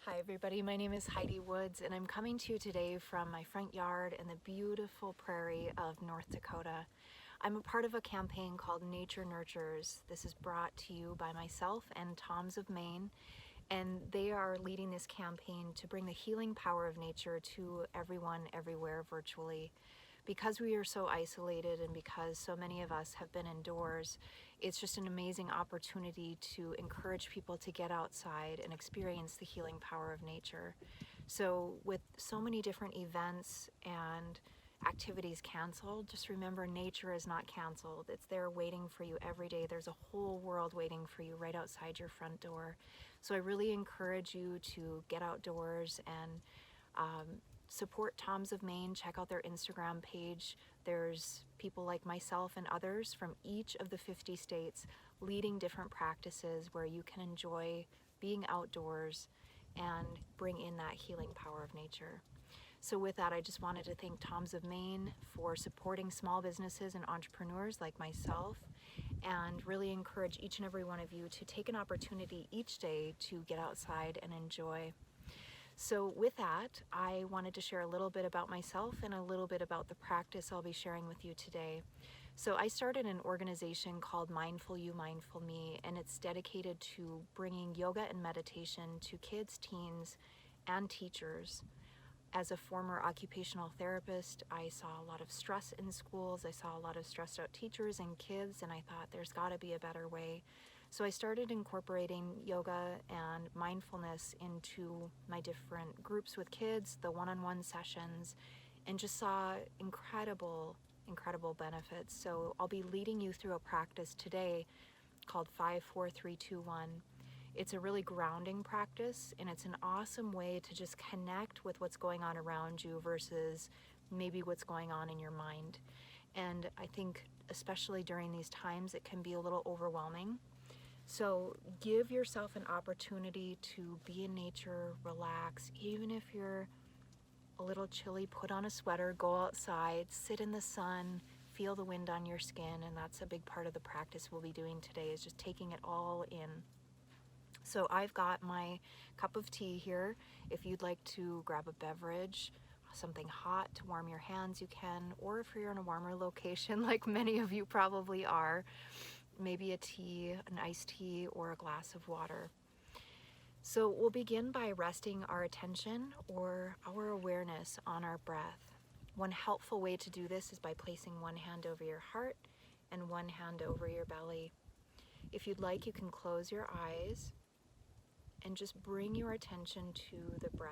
Hi everybody, my name is Heidi Woods and I'm coming to you today from my front yard in the beautiful prairie of North Dakota. I'm a part of a campaign called Nature Nurtures. This is brought to you by myself and Tom's of Maine, and they are leading this campaign to bring the healing power of nature to everyone everywhere virtually. Because we are so isolated and because so many of us have been indoors, it's just an amazing opportunity to encourage people to get outside and experience the healing power of nature. So with so many different events and activities canceled, just remember nature is not canceled. It's there waiting for you every day. There's a whole world waiting for you right outside your front door. So I really encourage you to get outdoors and support Tom's of Maine. Check out their Instagram page. There's people like myself and others from each of the 50 states leading different practices where you can enjoy being outdoors and bring in that healing power of nature. So with that, I just wanted to thank Tom's of Maine for supporting small businesses and entrepreneurs like myself, and really encourage each and every one of you to take an opportunity each day to get outside and enjoy. So with that, I wanted to share a little bit about myself and a little bit about the practice I'll be sharing with you today. So I started an organization called Mindful You, Mindful Me, and it's dedicated to bringing yoga and meditation to kids, teens, and teachers. As a former occupational therapist, I saw a lot of stress in schools. I saw a lot of stressed out teachers and kids, and I thought there's got to be a better way. So I started incorporating yoga and mindfulness into my different groups with kids, the one-on-one sessions, and just saw incredible benefits. So I'll be leading you through a practice today called 5, 4, 3, 2, 1. It's a really grounding practice, and it's an awesome way to just connect with what's going on around you versus maybe what's going on in your mind. And I think especially during these times, it can be a little overwhelming. So give yourself an opportunity to be in nature, relax. Even if you're a little chilly, put on a sweater, go outside, sit in the sun, feel the wind on your skin, and that's a big part of the practice we'll be doing today, is just taking it all in. So I've got my cup of tea here. If you'd like to grab a beverage, something hot to warm your hands, you can, or if you're in a warmer location like many of you probably are, maybe a tea, an iced tea, or a glass of water. So we'll begin by resting our attention or our awareness on our breath. One helpful way to do this is by placing one hand over your heart and one hand over your belly. If you'd like, you can close your eyes and just bring your attention to the breath.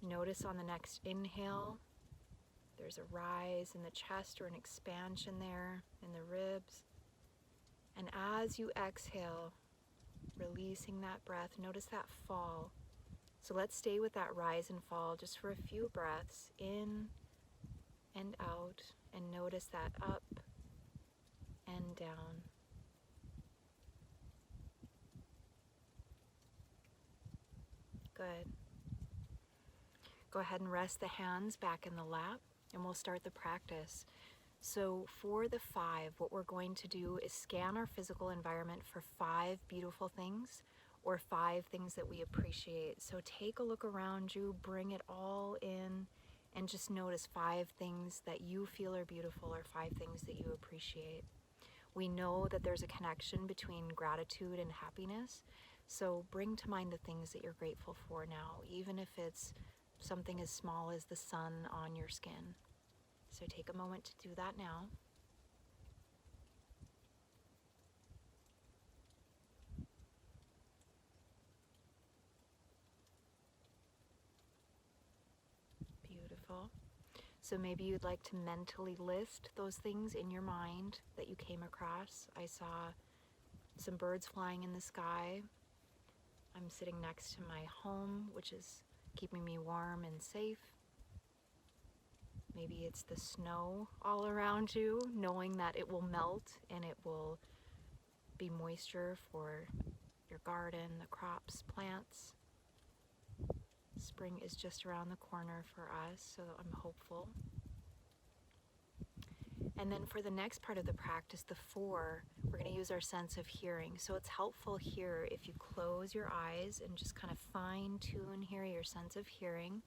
Notice on the next inhale, there's a rise in the chest or an expansion there in the ribs. And as you exhale, releasing that breath, notice that fall. So let's stay with that rise and fall just for a few breaths, in and out, and notice that up and down. Good. Go ahead and rest the hands back in the lap, and we'll start the practice. So for the 5, what we're going to do is scan our physical environment for 5 beautiful things or 5 things that we appreciate. So take a look around you, bring it all in, and just notice 5 things that you feel are beautiful or 5 things that you appreciate. We know that there's a connection between gratitude and happiness, so bring to mind the things that you're grateful for now, even if it's something as small as the sun on your skin. So take a moment to do that now. Beautiful. So maybe you'd like to mentally list those things in your mind that you came across. I saw some birds flying in the sky. I'm sitting next to my home, which is keeping me warm and safe. Maybe it's the snow all around you, knowing that it will melt and it will be moisture for your garden, the crops, plants. Spring is just around the corner for us, so I'm hopeful. And then for the next part of the practice, the 4, we're going to use our sense of hearing. So it's helpful here if you close your eyes and just kind of fine tune here your sense of hearing.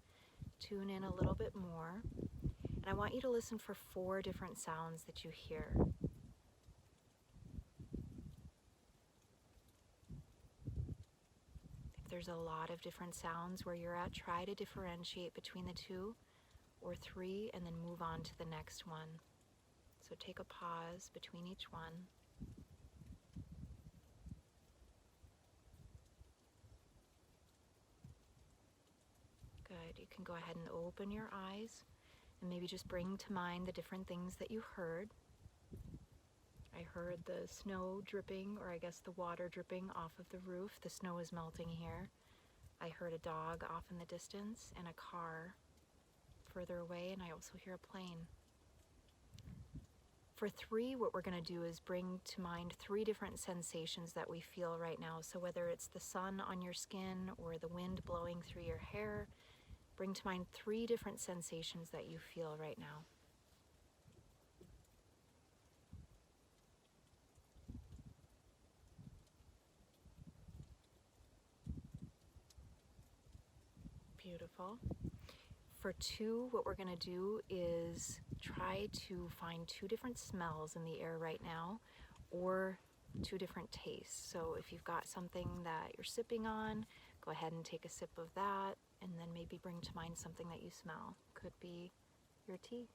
Tune in a little bit more. And I want you to listen for 4 different sounds that you hear. If there's a lot of different sounds where you're at, try to differentiate between the 2 or 3 and then move on to the next one. So take a pause between each one. Good. You can go ahead and open your eyes and maybe just bring to mind the different things that you heard. I heard the snow dripping, or I guess the water dripping off of the roof. The snow is melting here. I heard a dog off in the distance and a car further away, and I also hear a plane. For 3, what we're going to do is bring to mind 3 different sensations that we feel right now. So whether it's the sun on your skin or the wind blowing through your hair, bring to mind 3 different sensations that you feel right now. Beautiful. For 2, what we're going to do is try to find 2 different smells in the air right now, or 2 different tastes. So if you've got something that you're sipping on, go ahead and take a sip of that, and then maybe bring to mind something that you smell. Could be your tea.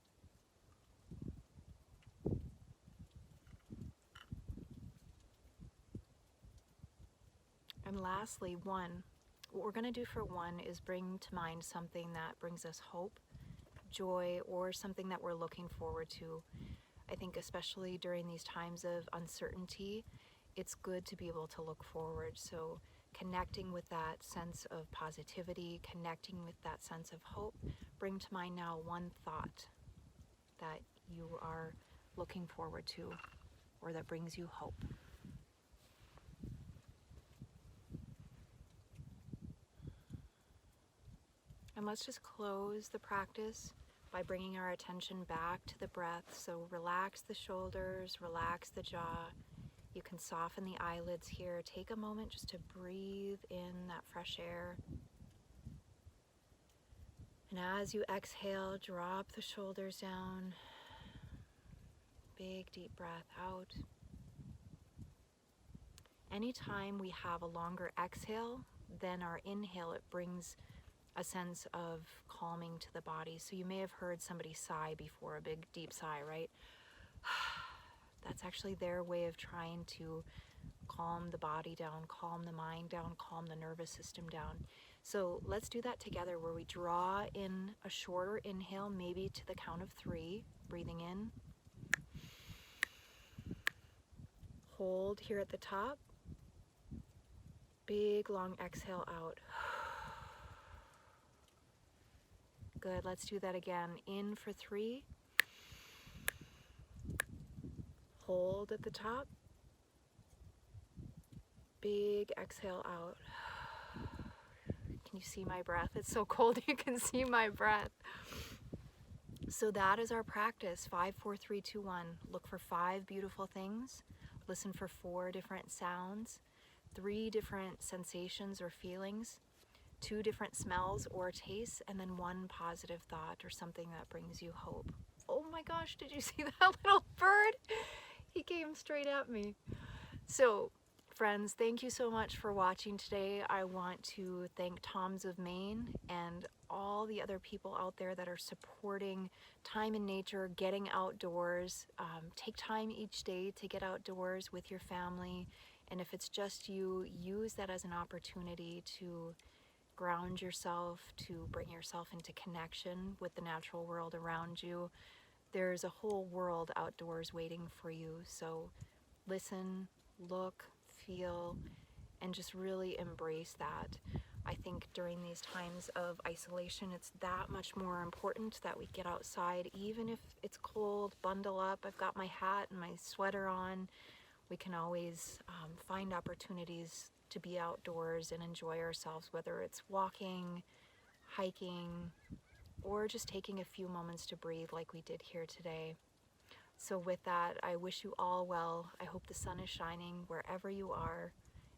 And lastly, 1. What we're going to do for 1 is bring to mind something that brings us hope, joy, or something that we're looking forward to. I think especially during these times of uncertainty, it's good to be able to look forward. So connecting with that sense of positivity, connecting with that sense of hope, bring to mind now 1 thought that you are looking forward to or that brings you hope. And let's just close the practice by bringing our attention back to the breath. So relax the shoulders, relax the jaw. You can soften the eyelids here. Take a moment just to breathe in that fresh air. And as you exhale, drop the shoulders down. Big deep breath out. Anytime we have a longer exhale than our inhale, it brings a sense of calming to the body. So you may have heard somebody sigh before, a big deep sigh, right? That's actually their way of trying to calm the body down, calm the mind down, calm the nervous system down. So let's do that together, where we draw in a shorter inhale, maybe to the count of 3, breathing in. Hold here at the top. Big long exhale out. Good, let's do that again. In for 3. Hold at the top. Big exhale out. Can you see my breath? It's so cold you can see my breath. So that is our practice. 5, 4, 3, 2, 1. Look for 5 beautiful things. Listen for 4 different sounds, 3 different sensations or feelings, 2 different smells or tastes, and then 1 positive thought or something that brings you hope. Oh my gosh, did you see that little bird? He came straight at me. So, friends, thank you so much for watching today. I want to thank Tom's of Maine and all the other people out there that are supporting time in nature, getting outdoors. Take time each day to get outdoors with your family. And if it's just you, use that as an opportunity to ground yourself, to bring yourself into connection with the natural world around you. There's a whole world outdoors waiting for you. So listen, look, feel, and just really embrace that. I think during these times of isolation, it's that much more important that we get outside, even if it's cold. Bundle up. I've got my hat and my sweater on. We can always find opportunities to be outdoors and enjoy ourselves, whether it's walking, hiking, or just taking a few moments to breathe like we did here today. So with that, I wish you all well. I hope the sun is shining wherever you are,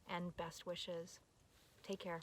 and best wishes. Take care.